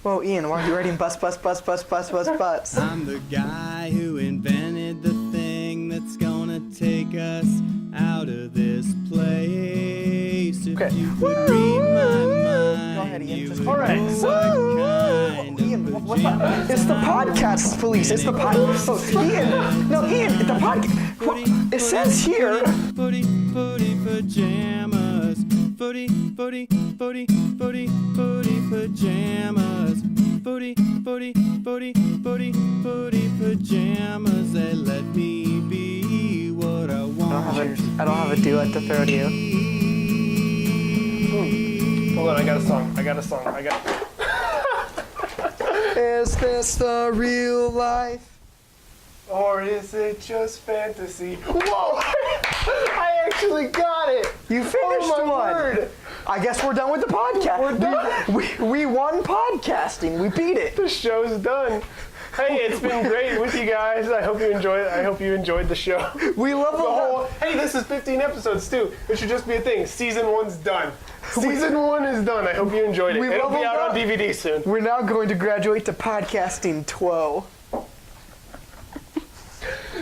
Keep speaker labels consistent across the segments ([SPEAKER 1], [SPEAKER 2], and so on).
[SPEAKER 1] Whoa, Ian, why are you writing bus?
[SPEAKER 2] I'm the guy who invented the thing that's gonna take us out of this place. If you could read my mind,
[SPEAKER 1] Go ahead, Ian.
[SPEAKER 2] you
[SPEAKER 1] Just
[SPEAKER 2] would
[SPEAKER 1] all right.
[SPEAKER 2] know what kind
[SPEAKER 1] Ian,
[SPEAKER 2] of
[SPEAKER 1] what's up?
[SPEAKER 2] pajamas
[SPEAKER 1] It's the
[SPEAKER 2] I'm
[SPEAKER 1] podcast police. It's the podcast. Oh, Ian. No, Ian, the podcast. It says here.
[SPEAKER 2] Footy pajamas. Footy pajamas. Footy pajamas. They let me be what I want.
[SPEAKER 1] I don't have a duet to throw to you.
[SPEAKER 3] Hold on, I got a song.
[SPEAKER 1] Is this the real life?
[SPEAKER 3] Or is it just fantasy? Whoa! I actually got it!
[SPEAKER 1] You finished
[SPEAKER 3] Oh my
[SPEAKER 1] one.
[SPEAKER 3] word!
[SPEAKER 1] I guess we're done with the podcast.
[SPEAKER 3] We're done.
[SPEAKER 1] We won podcasting. We beat it.
[SPEAKER 3] The show's done. Hey, it's been great with you guys. I hope you enjoyed the show.
[SPEAKER 1] We leveled up.
[SPEAKER 3] Hey, this is 15 episodes too. It should just be a thing. Season 1's done. Season 1 is done. I hope you enjoyed it.
[SPEAKER 1] We
[SPEAKER 3] It'll be
[SPEAKER 1] leveled
[SPEAKER 3] out
[SPEAKER 1] up.
[SPEAKER 3] on DVD soon.
[SPEAKER 1] We're now going to graduate to podcasting 12.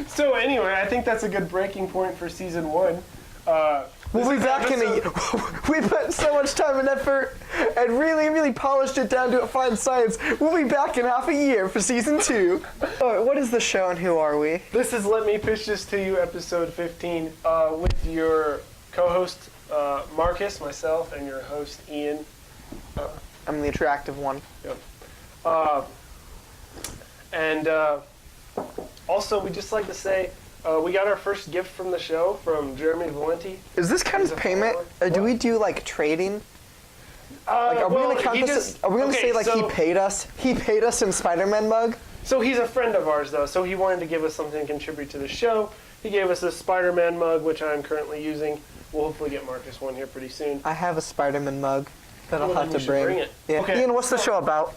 [SPEAKER 3] So anyway, I think that's a good breaking point for season 1.
[SPEAKER 1] We'll be back in a. We put so much time and effort and really polished it down to a fine science. We'll be back in half a year for season 2. What is the show and who are we?
[SPEAKER 3] This is Let Me Pitch This To You, episode 15, with your co-host Marcus, myself, and your host Ian.
[SPEAKER 1] I'm the attractive one.
[SPEAKER 3] Yep. Also, we'd just like to say we got our first gift from the show from Jeremy Valenti.
[SPEAKER 1] Is this kind of payment? Or do we do like trading? Like, are we gonna count this? Are we gonna say like he paid us? He paid us in Spider-Man mug.
[SPEAKER 3] So he's a friend of ours, though. So he wanted to give us something to contribute to the show. He gave us a Spider-Man mug, which I'm currently using. We'll hopefully get Marcus one here pretty soon.
[SPEAKER 1] I have a Spider-Man mug that I'll have
[SPEAKER 3] then
[SPEAKER 1] to
[SPEAKER 3] we should bring it.
[SPEAKER 1] Yeah.
[SPEAKER 3] Okay.
[SPEAKER 1] Ian, what's the show about?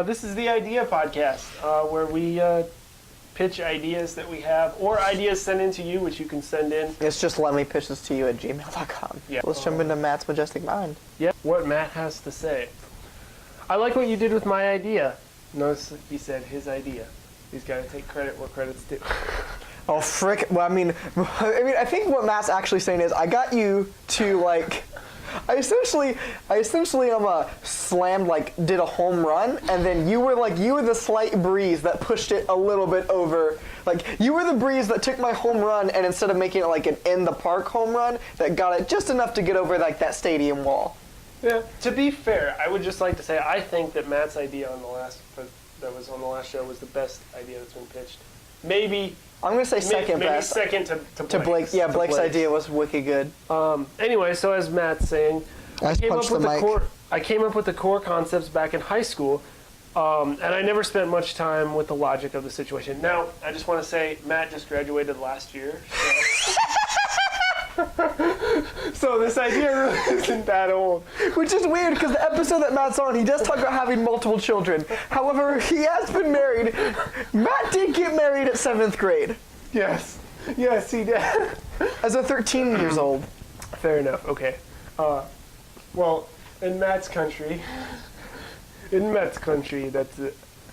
[SPEAKER 3] This is the Idea Podcast, where we pitch ideas that we have, or ideas sent in to you, which you can send in.
[SPEAKER 1] It's just letmepitchthistoyou@gmail.com.
[SPEAKER 3] Yeah.
[SPEAKER 1] Let's jump into Matt's majestic mind.
[SPEAKER 3] Yep. What Matt has to say. I like what you did with my idea. Notice he said his idea. He's got to take credit where credit's due.
[SPEAKER 1] Oh frick! Well, I mean, I think what Matt's actually saying is, I got you to like, I essentially slammed, like, did a home run, and then you were the slight breeze that pushed it a little bit over. Like, you were the breeze that took my home run, and instead of making it like an in the park home run, that got it just enough to get over like that stadium wall.
[SPEAKER 3] Yeah. To be fair, I would just like to say I think that Matt's idea that was on the last show was the best idea that's been pitched. Maybe.
[SPEAKER 1] I'm gonna say second
[SPEAKER 3] maybe
[SPEAKER 1] best.
[SPEAKER 3] second to
[SPEAKER 1] Blake. Yeah, Blake's idea was wicked good.
[SPEAKER 3] Anyway, so as Matt's saying, I came up with the core concepts back in high school, and I never spent much time with the logic of the situation. Now, I just want to say, Matt just graduated last year. So this idea really isn't that old.
[SPEAKER 1] Which is weird, because the episode that Matt's on, he does talk about having multiple children. However, he has been married. Matt did get married at 7th grade.
[SPEAKER 3] Yes, he did.
[SPEAKER 1] As a 13 years old.
[SPEAKER 3] Fair enough, okay. Well, in Matt's country, that's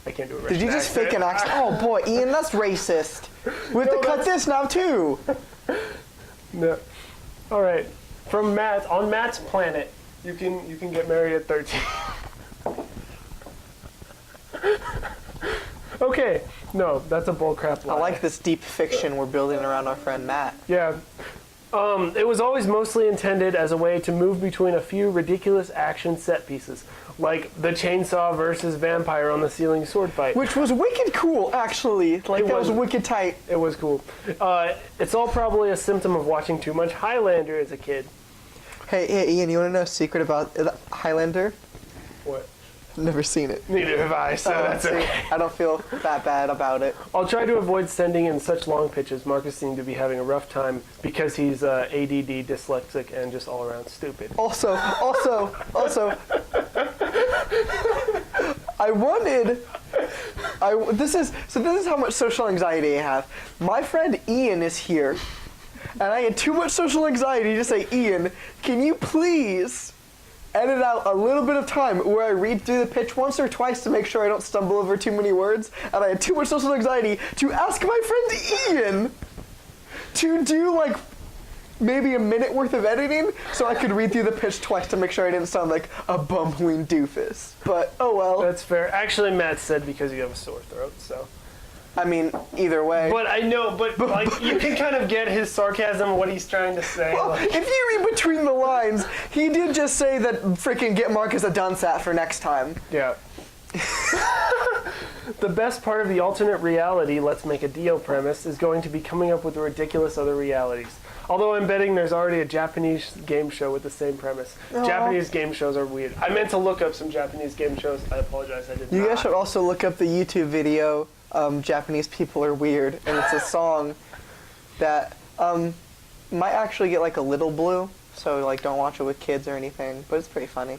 [SPEAKER 3] I can't do it right.
[SPEAKER 1] Did you just fake an accent? Oh boy, Ian, that's racist. We have to cut this now too.
[SPEAKER 3] No. All right. On Matt's planet, you can get married at 13. Okay. No, that's a bullcrap lie.
[SPEAKER 1] I like this deep fiction we're building around our friend Matt.
[SPEAKER 3] Yeah. It was always mostly intended as a way to move between a few ridiculous action set pieces, like the chainsaw versus vampire on the ceiling sword fight.
[SPEAKER 1] Which was wicked cool, actually. That was wicked tight.
[SPEAKER 3] It was cool. It's all probably a symptom of watching too much Highlander as a kid.
[SPEAKER 1] Hey, Ian, you want to know a secret about Highlander?
[SPEAKER 3] What?
[SPEAKER 1] Never seen it.
[SPEAKER 3] Neither have I, so that's okay.
[SPEAKER 1] I don't feel that bad about it.
[SPEAKER 3] I'll try to avoid sending in such long pitches. Marcus seemed to be having a rough time because he's ADD, dyslexic, and just all around stupid.
[SPEAKER 1] Also, this is how much social anxiety I have. My friend Ian is here, and I had too much social anxiety to say, Ian, can you please edit out a little bit of time where I read through the pitch once or twice to make sure I don't stumble over too many words, and I had too much social anxiety to ask my friend Ian to do like maybe a minute worth of editing so I could read through the pitch twice to make sure I didn't sound like a bumbling doofus. But oh well.
[SPEAKER 3] That's fair. Actually, Matt said because you have a sore throat, so.
[SPEAKER 1] I mean, either way.
[SPEAKER 3] But I know, but like you can kind of get his sarcasm and what he's trying to say.
[SPEAKER 1] Well,
[SPEAKER 3] like.
[SPEAKER 1] if you read between the lines, he did just say that freaking get Marcus a Dunsat for next time.
[SPEAKER 3] Yeah. The best part of the alternate reality, let's make a deal premise, is going to be coming up with ridiculous other realities. Although I'm betting there's already a Japanese game show with the same premise. Aww. Japanese game shows are weird. I meant to look up some Japanese game shows. I apologize, I did not.
[SPEAKER 1] You guys should also look up the YouTube video, Japanese People Are Weird, and it's a song that might actually get like a little blue, so like don't watch it with kids or anything, but it's pretty funny.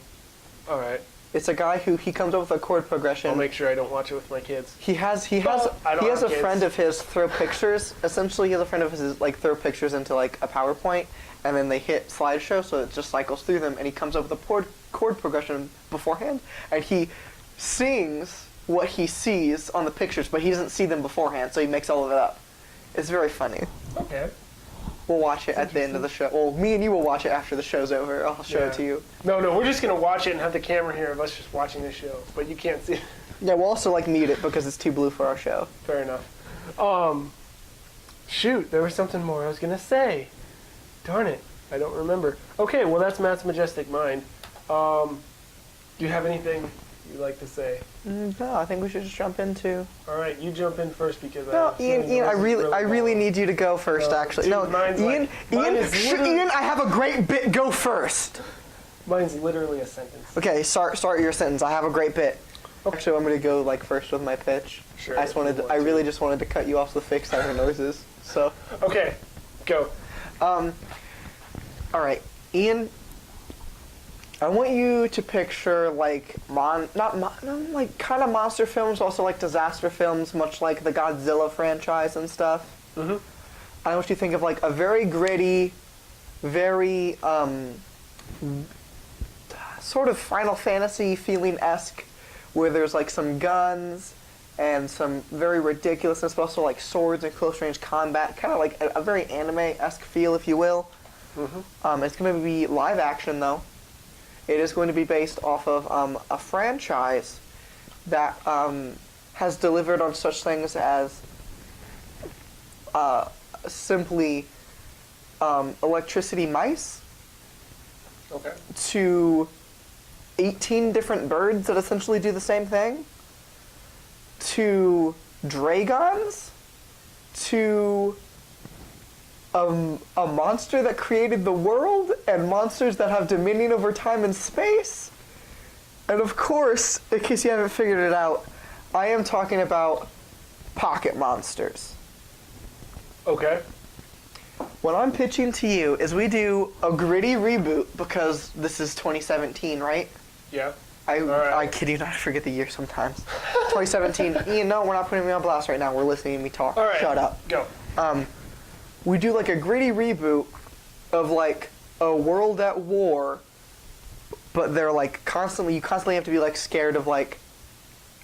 [SPEAKER 3] Alright.
[SPEAKER 1] It's a guy who he comes up with a chord progression.
[SPEAKER 3] I'll make sure I don't watch it with my kids.
[SPEAKER 1] He has a friend of his throw pictures. Essentially, he has a friend of his like throw pictures into like a PowerPoint, and then they hit slideshow, so it just cycles through them, and he comes up with a chord progression beforehand, and he sings what he sees on the pictures, but he doesn't see them beforehand, so he makes all of it up. It's very funny.
[SPEAKER 3] Okay.
[SPEAKER 1] We'll watch it at the end of the show. Well, me and you will watch it after the show's over. I'll show it to you.
[SPEAKER 3] No, we're just going to watch it and have the camera here of us just watching the show, but you can't see it.
[SPEAKER 1] Yeah, we'll also like mute it because it's too blue for our show.
[SPEAKER 3] Fair enough. Shoot, there was something more I was going to say. Darn it, I don't remember. Okay, well that's Matt's Majestic Mind. Do you have anything you'd like to say?
[SPEAKER 1] No, I think we should just jump into.
[SPEAKER 3] All right, you jump in first because
[SPEAKER 1] Ian, I really need you to go first. Actually,
[SPEAKER 3] dude,
[SPEAKER 1] no, Ian, I have a great bit. Go first.
[SPEAKER 3] Mine's literally a sentence.
[SPEAKER 1] Okay, start your sentence. I have a great bit. Okay. Actually, I'm gonna go like first with my pitch.
[SPEAKER 3] Sure.
[SPEAKER 1] I really just wanted to cut you off the fake siren noises. So.
[SPEAKER 3] Okay, go.
[SPEAKER 1] All right, Ian. I want you to picture like like kind of monster films, also like disaster films, much like the Godzilla franchise and stuff.
[SPEAKER 3] Mm-hmm.
[SPEAKER 1] I want you to think of like a very gritty, very sort of Final Fantasy feeling-esque, where there's like some guns and some very ridiculousness, but also like swords and close-range combat, kind of like a very anime-esque feel, if you will. Mm-hmm. It's going to be live action though. It is going to be based off of a franchise that has delivered on such things as simply electricity mice,
[SPEAKER 3] okay, to
[SPEAKER 1] 18 different birds that essentially do the same thing, to dragons, to a monster that created the world, and monsters that have dominion over time and space. And of course, in case you haven't figured it out, I am talking about pocket monsters.
[SPEAKER 3] Okay.
[SPEAKER 1] What I'm pitching to you is we do a gritty reboot, because this is 2017, right?
[SPEAKER 3] Yeah.
[SPEAKER 1] I kid you not, I forget the year sometimes. 2017. Ian, no, we're not putting me on blast right now. We're listening to me talk.
[SPEAKER 3] All right.
[SPEAKER 1] Shut up.
[SPEAKER 3] Go.
[SPEAKER 1] We do like a gritty reboot of like a world at war, but they're like you constantly have to be like scared of like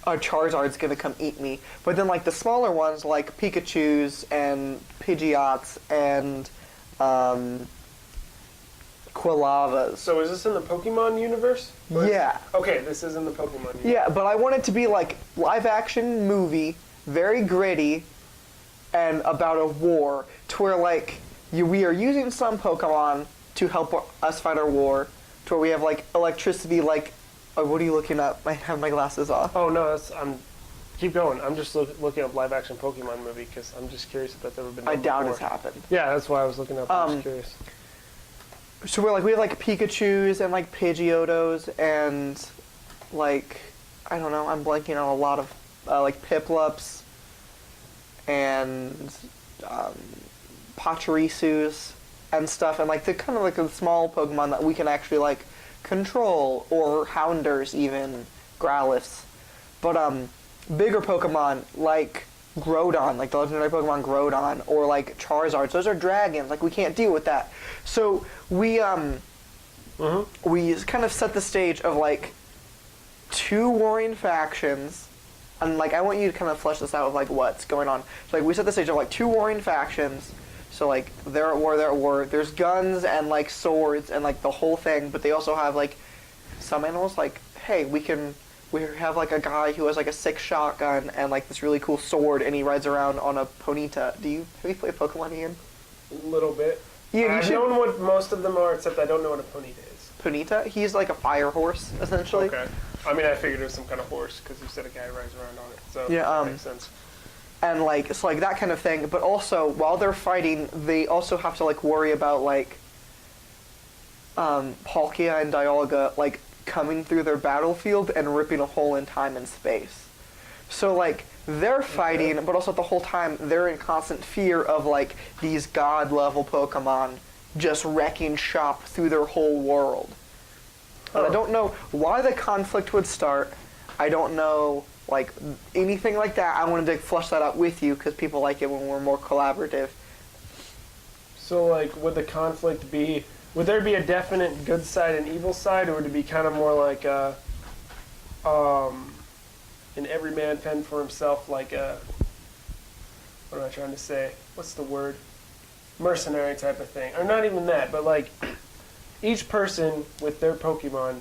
[SPEAKER 1] a Charizard's gonna come eat me. But then like the smaller ones like Pikachus and Pidgeots and Quilavas.
[SPEAKER 3] So is this in the Pokemon universe?
[SPEAKER 1] Yeah.
[SPEAKER 3] Okay, this is in the Pokemon universe.
[SPEAKER 1] Yeah, but I want it to be like live action movie, very gritty, and about a war, to where like we are using some Pokemon to help us fight our war, to where we have like electricity, like what are you looking up? I have my glasses off.
[SPEAKER 3] Oh no, keep going. I'm just looking up live action Pokemon movie because I'm just curious if that's ever been done
[SPEAKER 1] I doubt
[SPEAKER 3] before.
[SPEAKER 1] it's happened.
[SPEAKER 3] Yeah, that's why I was looking up. I'm just curious.
[SPEAKER 1] So we have like Pikachus and like Pidgeotos and like I don't know. I'm blanking on a lot of like Piplups and Pachirisus and stuff, and like they're kind of like a small Pokemon that we can actually like control, or Hounders even, Growlithe. But bigger Pokemon like Groudon, like the legendary Pokemon Groudon, or like Charizards, those are dragons, like we can't deal with that. So we we kind of set the stage of like 2 warring factions, and like I want you to kind of flesh this out of like what's going on. So like we set the stage of like 2 warring factions. So like they're at war. There's guns and like swords and like the whole thing, but they also have like some animals. Like hey, we have like a guy who has like a 6 shotgun and like this really cool sword, and he rides around on a Ponyta. Have you played Pokemon, Ian?
[SPEAKER 3] A little bit.
[SPEAKER 1] Yeah,
[SPEAKER 3] I've known what most of them are, except I don't know what a Ponyta is.
[SPEAKER 1] Ponyta? He's like a fire horse, essentially.
[SPEAKER 3] Okay. I mean, I figured it was some kind of horse because you said a guy rides around on it, so
[SPEAKER 1] yeah,
[SPEAKER 3] that makes sense.
[SPEAKER 1] And like it's like that kind of thing, but also while they're fighting, they also have to like worry about like Palkia and Dialga like coming through their battlefield and ripping a hole in time and space. So like they're fighting, but also the whole time they're in constant fear of like these god level Pokemon just wrecking shop through their whole world. And I don't know why the conflict would start. I don't know like anything like that. I wanted to flush that out with you because people like it when we're more collaborative.
[SPEAKER 3] So like would the conflict be, would there be a definite good side and evil side, or would it be kind of more like an every man fend for himself, like a, what am I trying to say? What's the word? Mercenary type of thing. Or not even that, but like each person with their Pokemon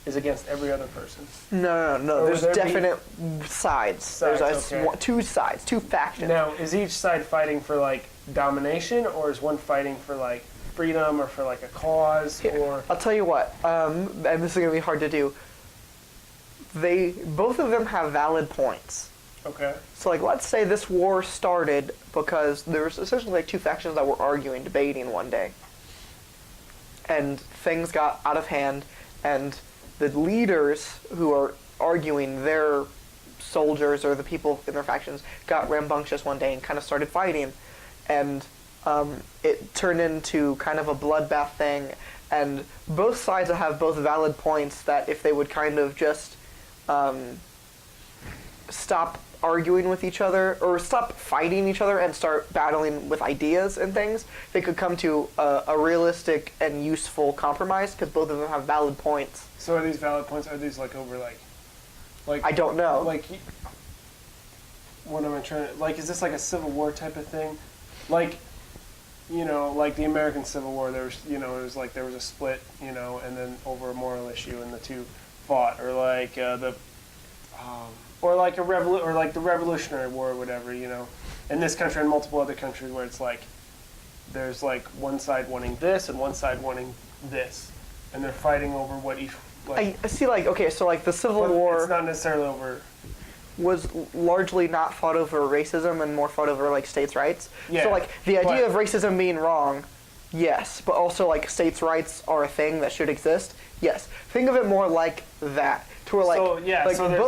[SPEAKER 3] is against every other person.
[SPEAKER 1] No.
[SPEAKER 3] Or
[SPEAKER 1] There's
[SPEAKER 3] would there
[SPEAKER 1] definite sides. There's
[SPEAKER 3] okay.
[SPEAKER 1] 2 sides, 2 factions.
[SPEAKER 3] Now, is each side fighting for like domination, or is one fighting for like freedom or for like a cause?
[SPEAKER 1] Here,
[SPEAKER 3] or
[SPEAKER 1] I'll tell you what, and this is going to be hard to do. Both of them have valid points.
[SPEAKER 3] okay.
[SPEAKER 1] So like let's say this war started because there was essentially like 2 factions that were arguing, debating one day. And things got out of hand, and the leaders who are arguing, their soldiers or the people in their factions got rambunctious one day and kind of started fighting, and it turned into kind of a bloodbath thing, and both sides have both valid points that if they would kind of just stop arguing with each other or stop fighting each other and start battling with ideas and things, they could come to a realistic and useful compromise because both of them have valid points.
[SPEAKER 3] So are these valid points? Are these like over like
[SPEAKER 1] I don't know.
[SPEAKER 3] Like, what am I trying to, like, is this like a Civil War type of thing? Like, you know, like the American Civil War, there was, you know, it was like there was a split, you know, and then over a moral issue, and the 2 fought, or like or like the Revolutionary War or whatever, you know, in this country and multiple other countries where it's like there's like one side wanting this and one side wanting this, and they're fighting over what each. Like,
[SPEAKER 1] I see, like, okay, so like the Civil War
[SPEAKER 3] it's not necessarily over.
[SPEAKER 1] Was largely not fought over racism and more fought over like states' rights.
[SPEAKER 3] Yeah,
[SPEAKER 1] so like the idea of racism being wrong, yes, but also like states' rights are a thing that should exist. Yes, think of it more like that. To where like,
[SPEAKER 3] so, yeah,
[SPEAKER 1] like
[SPEAKER 3] so there's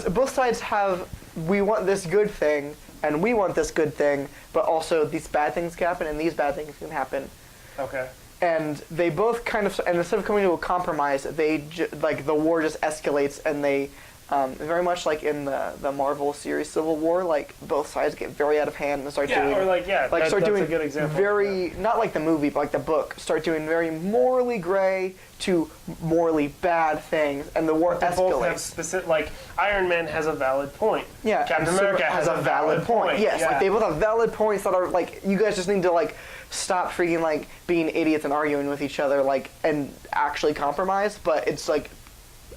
[SPEAKER 1] both
[SPEAKER 3] like
[SPEAKER 1] sides have, we want this good thing and we want this good thing, but also these bad things can happen and these bad things can happen.
[SPEAKER 3] Okay.
[SPEAKER 1] And they both kind of, and instead of coming to a compromise, they like the war just escalates, and they very much like in the Marvel series Civil War, like both sides get very out of hand and start doing,
[SPEAKER 3] or like
[SPEAKER 1] start doing
[SPEAKER 3] a good example.
[SPEAKER 1] very, not like the movie, but like the book, start doing very morally gray to morally bad things, and the war escalates.
[SPEAKER 3] Both have specific, like Iron Man has a valid point.
[SPEAKER 1] Yeah,
[SPEAKER 3] Captain America has a valid point.
[SPEAKER 1] Yes,
[SPEAKER 3] yeah.
[SPEAKER 1] like they both have valid points that are like, you guys just need to like stop freaking like being idiots and arguing with each other, like, and actually compromise. But it's like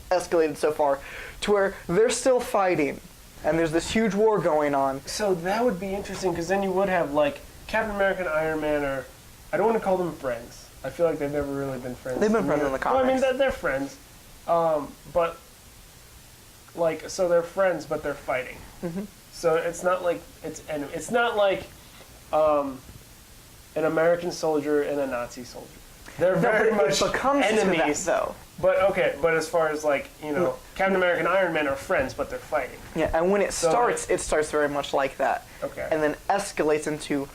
[SPEAKER 1] escalated so far to where they're still fighting, and there's this huge war going on.
[SPEAKER 3] So that would be interesting, because then you would have like Captain America and Iron Man are, I don't want to call them friends. I feel like they've never really been friends.
[SPEAKER 1] They've been friends in the comics.
[SPEAKER 3] Well, I mean, they're friends, but like, so they're friends, but they're fighting.
[SPEAKER 1] Mm-hmm.
[SPEAKER 3] So it's not like it's enemy. It's not like an American soldier and a Nazi soldier. They're very much enemies,
[SPEAKER 1] though.
[SPEAKER 3] But okay, but as far as like, you know, Captain America and Iron Man are friends, but they're fighting.
[SPEAKER 1] Yeah, and when it starts very much like that.
[SPEAKER 3] Okay.
[SPEAKER 1] And then escalates into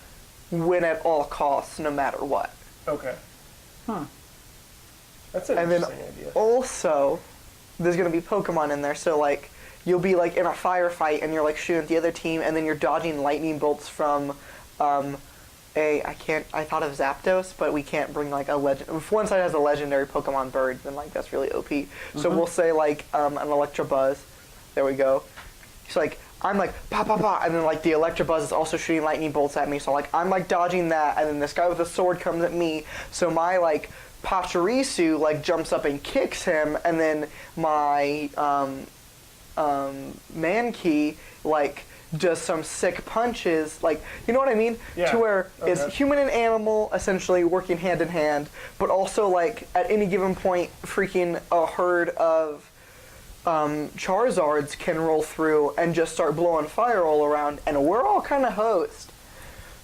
[SPEAKER 1] win at all costs, no matter what.
[SPEAKER 3] Okay. That's an
[SPEAKER 1] And then
[SPEAKER 3] interesting idea.
[SPEAKER 1] also, there's gonna be Pokemon in there, so like you'll be like in a firefight and you're like shooting at the other team, and then you're dodging lightning bolts from I thought of Zapdos, but we can't bring like a legend. If one side has a legendary Pokemon bird, then like that's really OP. So we'll say like an Electabuzz. There we go. It's like, I'm like, pa pa pa, and then like the Electabuzz is also shooting lightning bolts at me, so like I'm like dodging that, and then this guy with a sword comes at me, so my like Pachirisu like jumps up and kicks him, and then my Mankey like does some sick punches, like, you know what I mean?
[SPEAKER 3] Yeah.
[SPEAKER 1] To where it's human and animal essentially working hand in hand, but also like at any given point freaking a herd of Charizards can roll through and just start blowing fire all around, and we're all kind of hosed.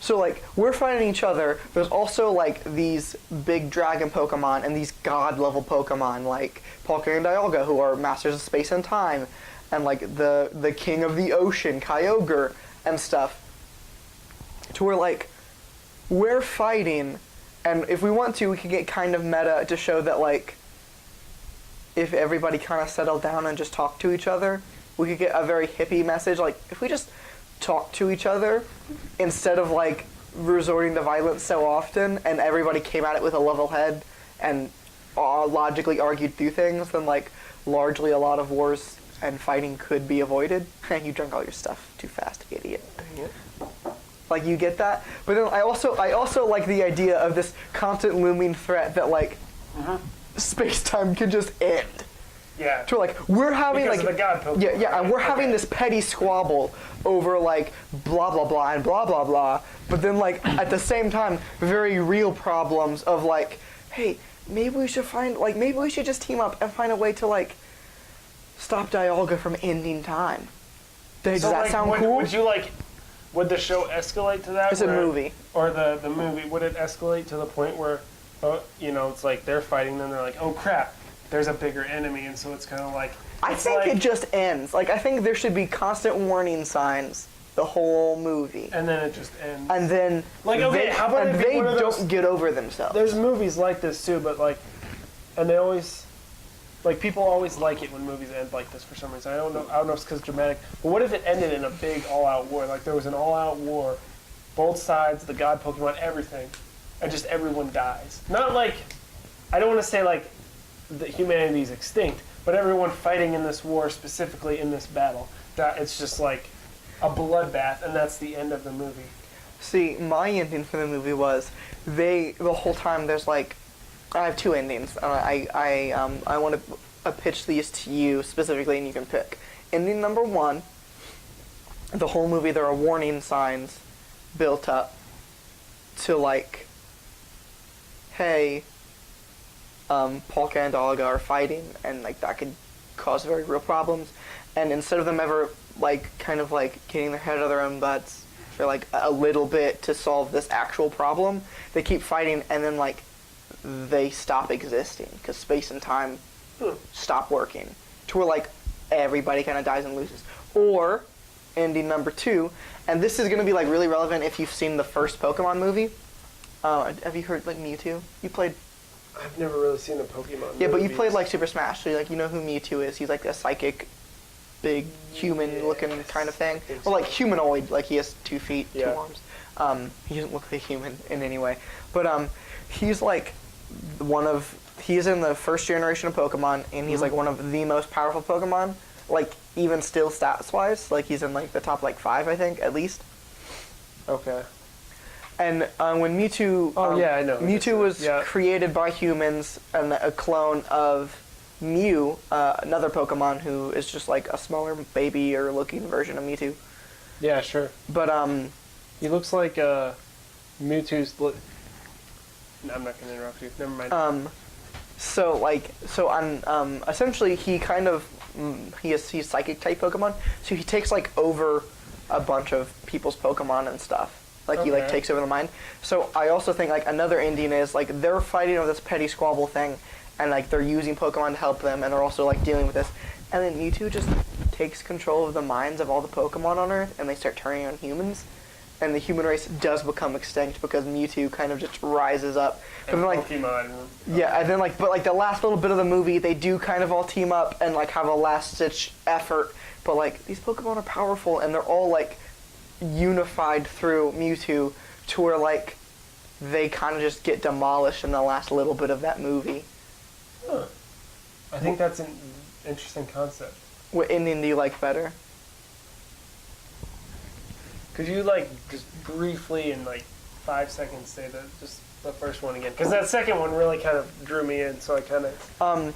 [SPEAKER 1] So like we're fighting each other. There's also like these big dragon Pokemon and these god level Pokemon like Palkia and Dialga, who are masters of space and time, and like the king of the ocean, Kyogre, and stuff. To where like we're fighting, and if we want to, we can get kind of meta to show that like if everybody kind of settled down and just talked to each other, we could get a very hippie message. Like, if we just talk to each other instead of, like, resorting to violence so often, and everybody came at it with a level head and logically argued through things, then, like, largely a lot of wars and fighting could be avoided. You drank all your stuff too fast, idiot. Like, you get that? But then I also like the idea of this constant looming threat that, like, space-time could just end.
[SPEAKER 3] Yeah.
[SPEAKER 1] So like we're having
[SPEAKER 3] because
[SPEAKER 1] like
[SPEAKER 3] of the god Pokemon.
[SPEAKER 1] yeah, and we're having this petty squabble over like blah blah blah and blah blah blah. But then like at the same time, very real problems of like, hey, maybe we should just team up and find a way to like stop Dialga from ending time. Does that sound cool?
[SPEAKER 3] Would the show escalate to that?
[SPEAKER 1] It's a movie.
[SPEAKER 3] Or the movie, would it escalate to the point where, it's like they're fighting, then they're like, oh crap, there's a bigger enemy, and so it's kind of like...
[SPEAKER 1] I think it just ends. Like, I think there should be constant warning signs the whole movie.
[SPEAKER 3] And then it just ends.
[SPEAKER 1] And then
[SPEAKER 3] how about
[SPEAKER 1] they don't get over themselves.
[SPEAKER 3] There's movies like this too, but like, and they always... Like, people always like it when movies end like this for some reason. I don't know if it's because it's dramatic. But what if it ended in a big all-out war? Like, there was an all-out war, both sides, the god Pokemon, everything, and just everyone dies. Not like, I don't want to say, like, that humanity's extinct, but everyone fighting in this war, specifically in this battle. That it's just, like, a bloodbath, and that's the end of the movie.
[SPEAKER 1] See, my ending for the movie was, the whole time there's, like, I have two endings. I want to pitch these to you specifically, and you can pick. Ending number one, the whole movie there are warning signs built up to like, hey, Palkia and Dialga are fighting, and like that could cause very real problems. And instead of them ever like kind of like getting their head out of their own butts for like a little bit to solve this actual problem, they keep fighting, and then like they stop existing because space and time stop working to where like everybody kind of dies and loses. Or ending number two, and this is going to be like really relevant if you've seen the first Pokemon movie. Have you heard like Mewtwo? You played?
[SPEAKER 3] I've never really seen a Pokemon
[SPEAKER 1] Yeah, but you played like Super Smash, so like you know who Mewtwo is. He's like a psychic, big human looking kind of thing. Or like humanoid, like he has 2 feet, 2 arms. He doesn't look like a human in any way. But he's like he's in the first generation of Pokemon, and he's like one of the most powerful Pokemon, like even still stats wise, like he's in like the top like 5 I think at least.
[SPEAKER 3] Okay.
[SPEAKER 1] And when Mewtwo,
[SPEAKER 3] I know.
[SPEAKER 1] Mewtwo was created by humans and a clone of Mew, another Pokemon who is just like a smaller baby or looking version of Mewtwo.
[SPEAKER 3] Yeah, sure.
[SPEAKER 1] But
[SPEAKER 3] he looks like Mewtwo's. No, I'm not gonna interrupt you. Never mind.
[SPEAKER 1] Essentially he kind of he's psychic type Pokemon, so he takes like over a bunch of people's Pokemon and stuff. Like he like takes over the mind. So I also think like another ending is like they're fighting over this petty squabble thing, and like they're using Pokemon to help them, and they're also like dealing with this, and then Mewtwo just takes control of the minds of all the Pokemon on Earth, and they start turning on humans. And the human race does become extinct because Mewtwo kind of just rises up. But then, like,
[SPEAKER 3] Pokemon.
[SPEAKER 1] Yeah, and then but the last little bit of the movie, they do kind of all team up and like have a last ditch effort. But like these Pokemon are powerful, and they're all like unified through Mewtwo to where like they kind of just get demolished in the last little bit of that movie.
[SPEAKER 3] Huh. I think that's an interesting concept.
[SPEAKER 1] What ending do you like better?
[SPEAKER 3] Could you like just briefly in like 5 seconds say just the first one again? Because that second one really kind of drew me in, so I kind of...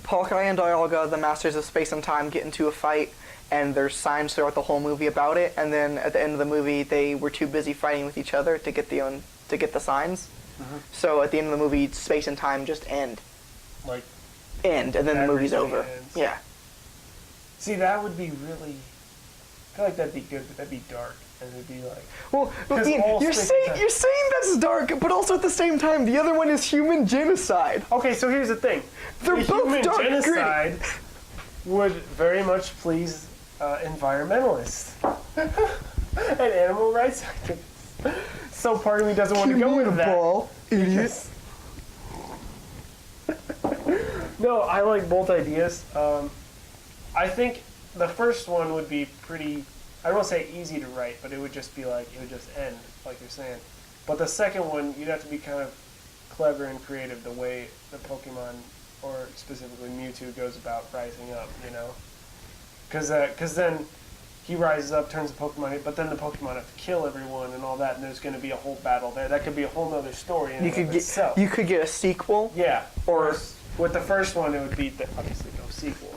[SPEAKER 1] Hawkeye and Dialga, the Masters of Space and Time, get into a fight, and there's signs throughout the whole movie about it, and then at the end of the movie, they were too busy fighting with each other to get the signs. Mm-hmm. So at the end of the movie, space and time just end.
[SPEAKER 3] Like...
[SPEAKER 1] End, and then the movie's over.
[SPEAKER 3] Ends.
[SPEAKER 1] Yeah.
[SPEAKER 3] See, that would be really... I feel like that'd be good, but that'd be dark. And it'd be like...
[SPEAKER 1] Well, Ian, you're saying that's dark, but also at the same time, the other one is human genocide.
[SPEAKER 3] Okay, so here's the thing.
[SPEAKER 1] They're both
[SPEAKER 3] human
[SPEAKER 1] dark,
[SPEAKER 3] genocide would very much please environmentalists and animal rights activists. So part of me doesn't want to go with that.
[SPEAKER 1] Ball, idiot.
[SPEAKER 3] No, I like both ideas. I think the first one would be pretty... I don't want to say easy to write, but it would just be like, it would just end, like you're saying. But the second one, you'd have to be kind of clever and creative the way the Pokemon, or specifically Mewtwo, goes about rising up, you know? Because then he rises up, turns the Pokemon, but then the Pokemon have to kill everyone and all that, and there's going to be a whole battle there. That could be a whole other story in itself.
[SPEAKER 1] You could get a sequel.
[SPEAKER 3] Yeah.
[SPEAKER 1] Or
[SPEAKER 3] with the first one, it would be, obviously, no sequel.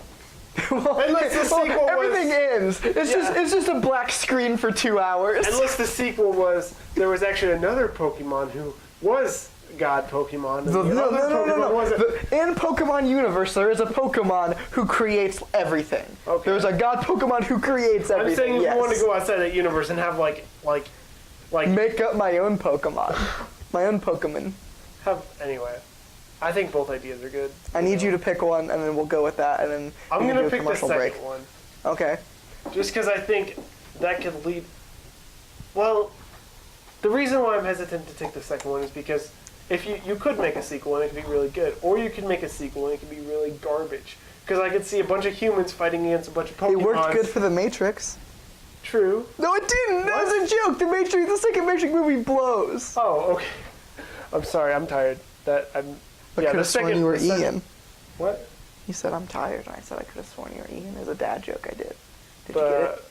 [SPEAKER 1] Well, everything ends. It's just a black screen for 2 hours.
[SPEAKER 3] Unless the sequel was there was actually another Pokemon who was God Pokemon. And
[SPEAKER 1] In Pokemon universe, there is a Pokemon who creates everything.
[SPEAKER 3] Okay.
[SPEAKER 1] There's a God Pokemon who creates everything.
[SPEAKER 3] I'm saying if you want to go outside that universe and have like
[SPEAKER 1] make up my own Pokemon, my own Pokemon.
[SPEAKER 3] Anyway. I think both ideas are good.
[SPEAKER 1] I need you to pick one, and then we'll go with that, and then
[SPEAKER 3] I'm going to pick the second
[SPEAKER 1] break.
[SPEAKER 3] one.
[SPEAKER 1] Okay.
[SPEAKER 3] Just because I think that could lead... Well, the reason why I'm hesitant to take the second one is because if you could make a sequel and it could be really good, or you could make a sequel and it could be really garbage. Because I could see a bunch of humans fighting against a bunch of Pokemon.
[SPEAKER 1] It worked good for The Matrix.
[SPEAKER 3] True.
[SPEAKER 1] No, it didn't. That was a joke. The second Matrix movie blows.
[SPEAKER 3] Oh, okay. I'm sorry. I'm tired.
[SPEAKER 1] I could have sworn you were Ian.
[SPEAKER 3] What?
[SPEAKER 1] You said I'm tired, and I said I could have sworn you were Ian. It was a dad joke I did. Did you get it?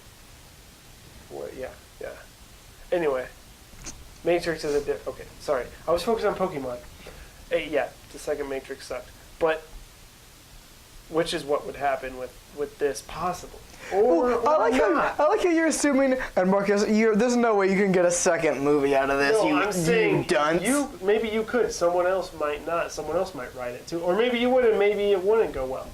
[SPEAKER 3] What? Yeah. Anyway, Matrix is a okay, sorry. I was focused on Pokemon. Yeah, the second Matrix sucked. But, which is what would happen with this, possibly.
[SPEAKER 1] I like how you're assuming, and Marcus, there's no way you can get a second movie out of this.
[SPEAKER 3] No, I'm saying
[SPEAKER 1] you dunce.
[SPEAKER 3] Maybe you could. Someone else might not. Someone else might write it too, or maybe you would, and maybe it wouldn't go well.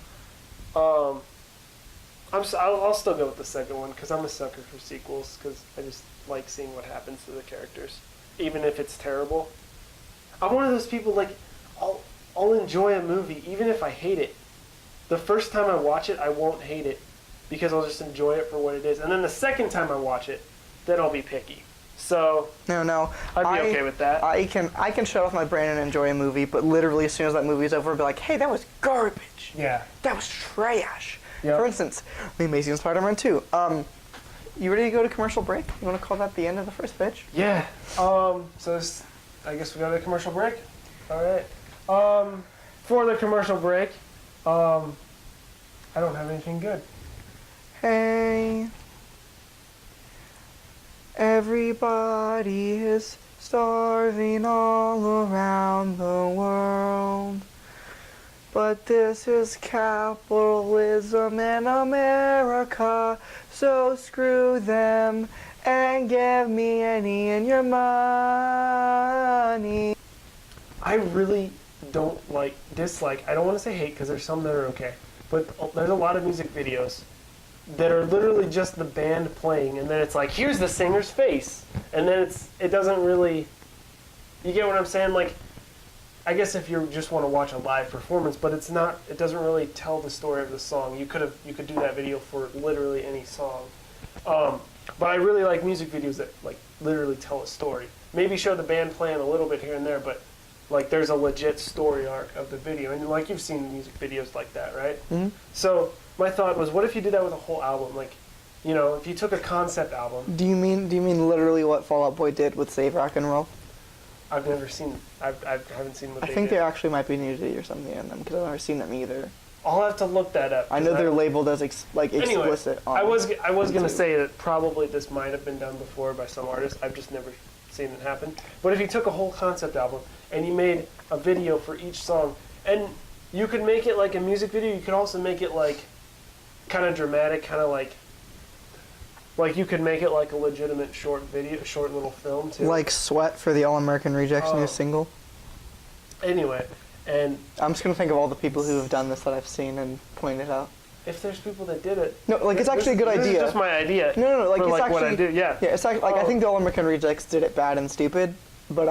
[SPEAKER 3] I'll still go with the second one because I'm a sucker for sequels because I just like seeing what happens to the characters, even if it's terrible. I'm one of those people like I'll enjoy a movie even if I hate it. The first time I watch it, I won't hate it. Because I'll just enjoy it for what it is. And then the second time I watch it, then I'll be picky. So
[SPEAKER 1] No.
[SPEAKER 3] I'd be okay with that.
[SPEAKER 1] I can shut off my brain and enjoy a movie, but literally as soon as that movie's over, I'll be like, hey, that was garbage.
[SPEAKER 3] Yeah.
[SPEAKER 1] That was trash.
[SPEAKER 3] Yep.
[SPEAKER 1] For instance, The Amazing Spider-Man 2. You ready to go to commercial break? You want to call that the end of the first pitch?
[SPEAKER 3] Yeah. I guess we got a commercial break. All right. For the commercial break, I don't have anything good.
[SPEAKER 1] Hey, everybody is starving all around the world. But this is capitalism in America, so screw them and give me any in your money.
[SPEAKER 3] I really don't dislike, I don't want to say hate because there's some that are okay, but there's a lot of music videos that are literally just the band playing, and then it's like, here's the singer's face, and then it doesn't really, you get what I'm saying? Like, I guess if you just want to watch a live performance, but it doesn't really tell the story of the song. You could do that video for literally any song. But I really like music videos that like literally tell a story. Maybe show the band playing a little bit here and there, but like there's a legit story arc of the video, and like you've seen music videos like that, right? Mm-hmm. So my thought was, what if you did that with a whole album? Like, you know, if you took a concept album.
[SPEAKER 1] Do you mean literally what Fall Out Boy did with Save Rock and Roll?
[SPEAKER 3] I've never seen. I haven't seen what
[SPEAKER 1] I
[SPEAKER 3] they
[SPEAKER 1] think
[SPEAKER 3] did.
[SPEAKER 1] there actually might be nudity or something in them because I've never seen them either.
[SPEAKER 3] I'll have to look that up.
[SPEAKER 1] I know they're labeled as explicit.
[SPEAKER 3] I was gonna say that probably this might have been done before by some artist. I've just never seen it happen. But if you took a whole concept album and you made a video for each song, and you could make it like a music video, you could also make it like kind of dramatic, kind of like you could make it like a legitimate short video, short little film too.
[SPEAKER 1] Like Sweat for the All American Rejects new single.
[SPEAKER 3] Anyway, and
[SPEAKER 1] I'm just gonna think of all the people who have done this that I've seen and pointed out.
[SPEAKER 3] if there's people that did it,
[SPEAKER 1] No, like it's actually a good idea.
[SPEAKER 3] This is just my idea.
[SPEAKER 1] No, like
[SPEAKER 3] for,
[SPEAKER 1] it's
[SPEAKER 3] like,
[SPEAKER 1] actually
[SPEAKER 3] what I do. Yeah.
[SPEAKER 1] Yeah, it's like I think the All American Rejects did it bad and stupid, but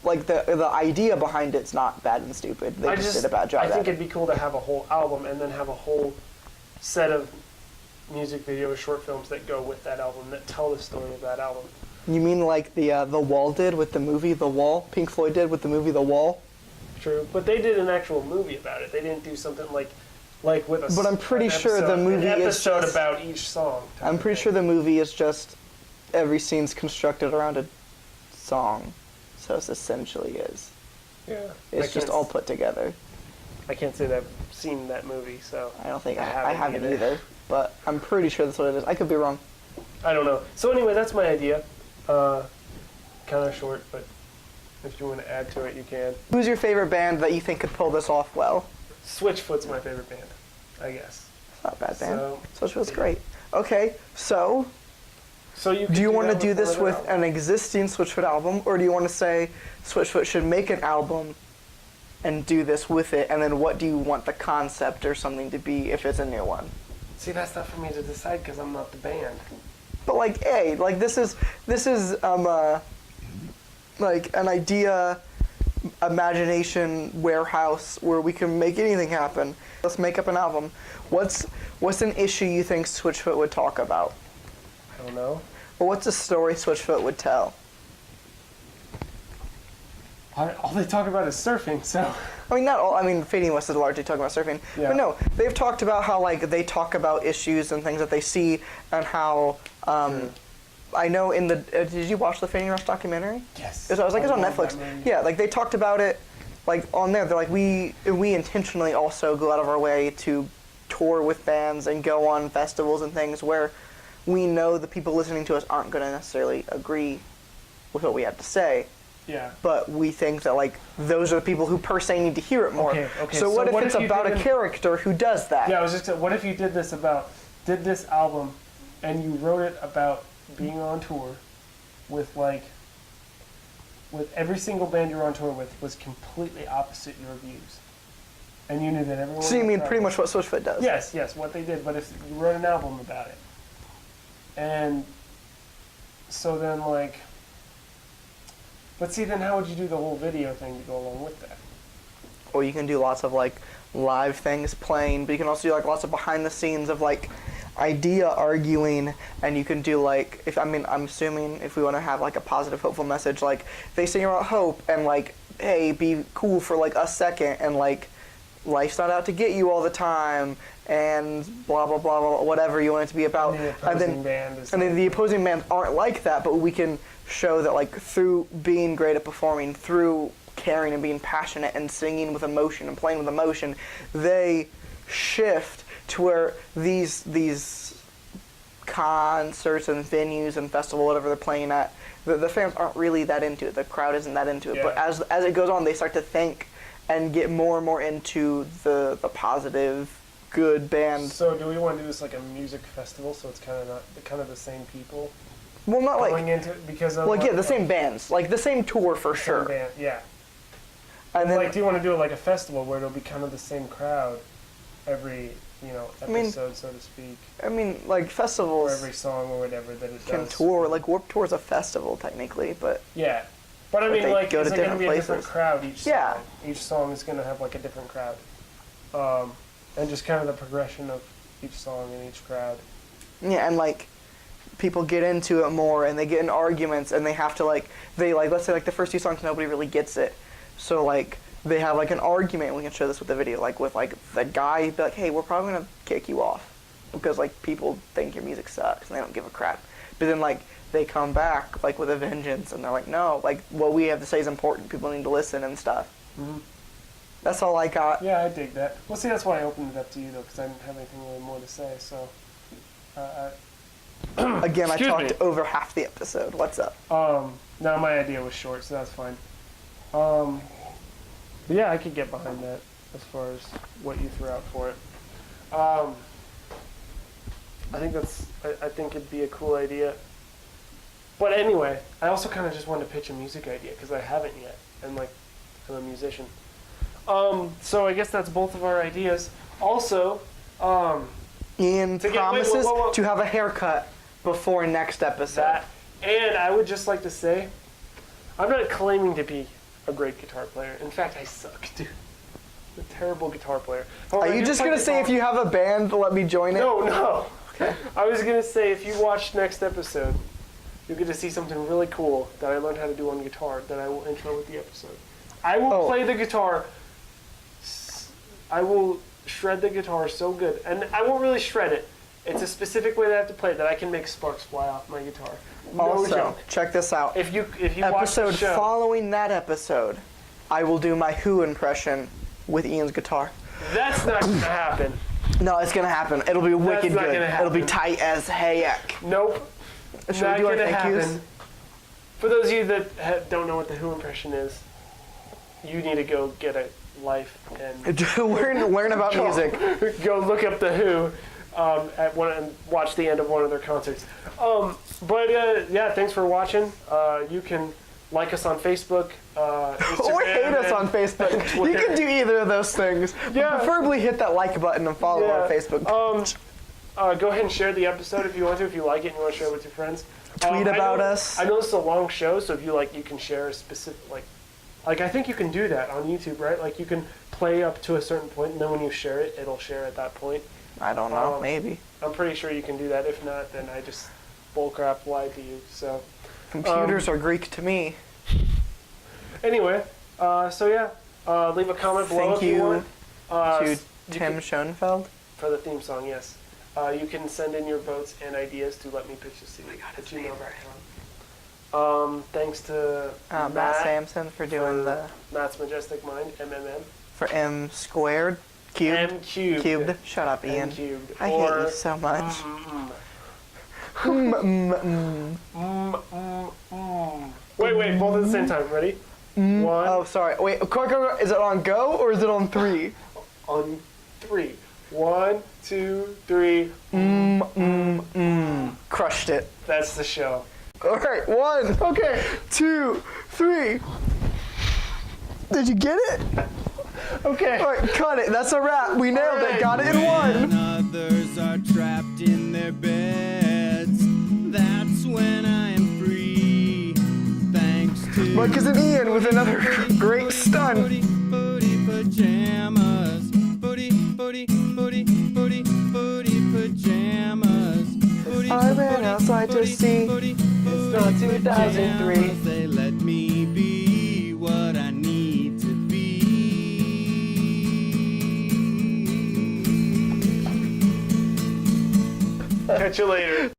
[SPEAKER 1] like the idea behind it's not bad and stupid. They just did a bad job.
[SPEAKER 3] I think it'd be cool to have a whole album and then have a whole set of music videos, short films that go with that album that tell the story of that album.
[SPEAKER 1] You mean like the Wall did with the movie The Wall? Pink Floyd did with the movie The Wall?
[SPEAKER 3] True, but they did an actual movie about it. They didn't do something like with a.
[SPEAKER 1] But I'm pretty sure
[SPEAKER 3] episode,
[SPEAKER 1] the movie
[SPEAKER 3] an
[SPEAKER 1] is
[SPEAKER 3] episode
[SPEAKER 1] just,
[SPEAKER 3] about each song.
[SPEAKER 1] I'm pretty sure the movie is just every scene's constructed around a song, so it essentially is.
[SPEAKER 3] Yeah.
[SPEAKER 1] It's just all put together.
[SPEAKER 3] I can't say that I've seen that movie, so.
[SPEAKER 1] I don't think I
[SPEAKER 3] haven't
[SPEAKER 1] haven't either, but I'm pretty sure that's what it is. I could be wrong.
[SPEAKER 3] I don't know. So anyway, that's my idea. Kind of short, but if you want to add to it, you can.
[SPEAKER 1] Who's your favorite band that you think could pull this off well?
[SPEAKER 3] Switchfoot's my favorite band, I guess.
[SPEAKER 1] It's not a bad band.
[SPEAKER 3] So,
[SPEAKER 1] Switchfoot's great. Okay, so
[SPEAKER 3] you
[SPEAKER 1] do you want to
[SPEAKER 3] that
[SPEAKER 1] do this
[SPEAKER 3] one
[SPEAKER 1] with
[SPEAKER 3] of their
[SPEAKER 1] an existing Switchfoot album, or do you want to say Switchfoot should make an album and do this with it, and then what do you want the concept or something to be if it's a new one?
[SPEAKER 3] See, that's not for me to decide because I'm not the band.
[SPEAKER 1] But like, hey, like this is like an idea imagination warehouse where we can make anything happen. Let's make up an album. What's an issue you think Switchfoot would talk about?
[SPEAKER 3] I don't know.
[SPEAKER 1] Or what's a story Switchfoot would tell?
[SPEAKER 3] All they talk about is surfing, so.
[SPEAKER 1] I mean, not all. I mean, Fading West is largely talking about surfing.
[SPEAKER 3] Yeah.
[SPEAKER 1] But no, they've talked about how like they talk about issues and things that they see, and how I know in the. Did you watch the Fading West documentary?
[SPEAKER 3] Yes.
[SPEAKER 1] I was like, it's on Netflix. Yeah, like they talked about it, like on there. They're like, we intentionally also go out of our way to tour with bands and go on festivals and things where we know the people listening to us aren't going to necessarily agree with what we have to say.
[SPEAKER 3] Yeah.
[SPEAKER 1] But we think that like those are the people who per se need to hear it more.
[SPEAKER 3] Okay.
[SPEAKER 1] So what if it's about a character who does that?
[SPEAKER 3] Yeah, I was just saying, what if you did this album and you wrote it about being on tour with every single band you're on tour with was completely opposite your views. And you knew that everyone.
[SPEAKER 1] So you mean pretty much what Switchfoot does?
[SPEAKER 3] Yes, what they did. But if you wrote an album about it, and so then like, but see, then how would you do the whole video thing to go along with that?
[SPEAKER 1] Or you can do lots of like live things playing, but you can also do like lots of behind the scenes of like idea arguing, and you can do like I'm assuming if we want to have like a positive, hopeful message, like they sing about hope and like, hey, be cool for like a second, and like life's not out to get you all the time, and blah blah blah blah, whatever you want it to be about. And then the opposing bands aren't like that, but we can show that like through being great at performing, through caring and being passionate and singing with emotion and playing with emotion, they shift to where these concerts and venues and festival, whatever they're playing at, the fans aren't really that into it. The crowd isn't that into it. Yeah. But as it goes on, they start to think and get more and more into the positive, good band.
[SPEAKER 3] So do we want to do this like a music festival? So it's kind of the same people.
[SPEAKER 1] Well, not
[SPEAKER 3] going
[SPEAKER 1] like
[SPEAKER 3] into it because of
[SPEAKER 1] the same bands, like the same tour for sure.
[SPEAKER 3] Band, yeah.
[SPEAKER 1] And then,
[SPEAKER 3] like, do you want to do it like a festival where it'll be kind of the same crowd every episode, so to speak?
[SPEAKER 1] I mean, like festivals.
[SPEAKER 3] Or every song or whatever that it
[SPEAKER 1] can tour. Like Warped Tour is a festival technically, but
[SPEAKER 3] yeah. But I mean, like, is it going to be
[SPEAKER 1] places.
[SPEAKER 3] A different crowd each song?
[SPEAKER 1] Yeah.
[SPEAKER 3] Each song is going to have like a different crowd, and just kind of the progression of each song and each crowd.
[SPEAKER 1] Yeah, and like people get into it more, and they get in arguments, and they have to let's say like the first two songs nobody really gets it, so like they have like an argument. We can show this with the video, like with like the guy be like, hey, we're probably gonna kick you off, because like people think your music sucks and they don't give a crap. But then like they come back like with a vengeance and they're like, no, like what we have to say is important. People need to listen and stuff. Mm-hmm. That's all I got.
[SPEAKER 3] Yeah, I dig that. Well, see, that's why I opened it up to you though, because I didn't have anything really more to say. So.
[SPEAKER 1] Again, I talked over half the episode. What's up?
[SPEAKER 3] No, my idea was short, so that's fine. But yeah, I could get behind that as far as what you threw out for it. I think it'd be a cool idea. But anyway, I also kind of just wanted to pitch a music idea because I haven't yet, and like, I'm a musician. So I guess that's both of our ideas. Also,
[SPEAKER 1] Ian promises to have a haircut before next episode.
[SPEAKER 3] And I would just like to say, I'm not claiming to be a great guitar player. In fact, I suck, dude. I'm a terrible guitar player. However,
[SPEAKER 1] are you just going to say if you have a band, let me join it?
[SPEAKER 3] No.
[SPEAKER 1] Okay.
[SPEAKER 3] I was going to say if you watch next episode, you'll get to see something really cool that I learned how to do on guitar that I will intro with the episode. I will play the guitar. I will shred the guitar so good. And I won't really shred it. It's a specific way that I have to play it that I can make sparks fly off my guitar. No joke.
[SPEAKER 1] Check this out.
[SPEAKER 3] If you
[SPEAKER 1] episode
[SPEAKER 3] watch the show,
[SPEAKER 1] following that episode, I will do my Who impression with Ian's guitar.
[SPEAKER 3] That's not going to happen.
[SPEAKER 1] No, it's going to happen. It'll be wicked good.
[SPEAKER 3] It'll
[SPEAKER 1] be tight as heck.
[SPEAKER 3] Nope.
[SPEAKER 1] Should we do our thank yous?
[SPEAKER 3] For those of you that don't know what the Who impression is, you need to go get a life and
[SPEAKER 1] learn about music.
[SPEAKER 3] Go look up the Who and watch the end of one of their concerts. Yeah, thanks for watching. You can like us on Facebook, Instagram,
[SPEAKER 1] or hate us on Facebook. You can do either of those things. Yeah. Preferably hit that like button and follow our Facebook page.
[SPEAKER 3] Go ahead and share the episode if you want to. If you like it and you want to share it with your friends.
[SPEAKER 1] Tweet about us.
[SPEAKER 3] I know this is a long show, so if you like, you can share a specific like I think you can do that on YouTube, right? Like you can play up to a certain point, and then when you share it, it'll share at that point.
[SPEAKER 1] I don't know, maybe.
[SPEAKER 3] I'm pretty sure you can do that. If not, then I just bullcrap lied to you. So
[SPEAKER 1] computers are Greek to me.
[SPEAKER 3] Anyway, leave a comment below if you want.
[SPEAKER 1] To Tim Schoenfeld
[SPEAKER 3] for the theme song. Yes, you can send in your votes and ideas to letmepitchthistoyou@gmail.com. Thanks to
[SPEAKER 1] Matt Sampson for doing the
[SPEAKER 3] Matt's Majestic Mind, MMM.
[SPEAKER 1] For M squared, cubed.
[SPEAKER 3] M cubed.
[SPEAKER 1] Shut up, Ian.
[SPEAKER 3] M cubed.
[SPEAKER 1] I hate you so much.
[SPEAKER 3] Wait, both at the same time. Ready? One.
[SPEAKER 1] Oh, sorry. Wait, quick, is it on go or is it on 3?
[SPEAKER 3] On 3. 1, 2, 3.
[SPEAKER 1] Crushed it.
[SPEAKER 3] That's the show.
[SPEAKER 1] All right, 1. Okay. 2, 3. Did you get it?
[SPEAKER 3] Okay.
[SPEAKER 1] All right, cut it. That's a wrap. We nailed it. Got it in 1.
[SPEAKER 2] When others are trapped in their beds, that's when I am free. Thanks to
[SPEAKER 1] Mike is an Ian with another great stunt.
[SPEAKER 2] Booty pajamas. Booty pajamas.
[SPEAKER 1] I ran outside to see. It's not 2003.
[SPEAKER 2] They let me be what I need to be.
[SPEAKER 3] Catch you later.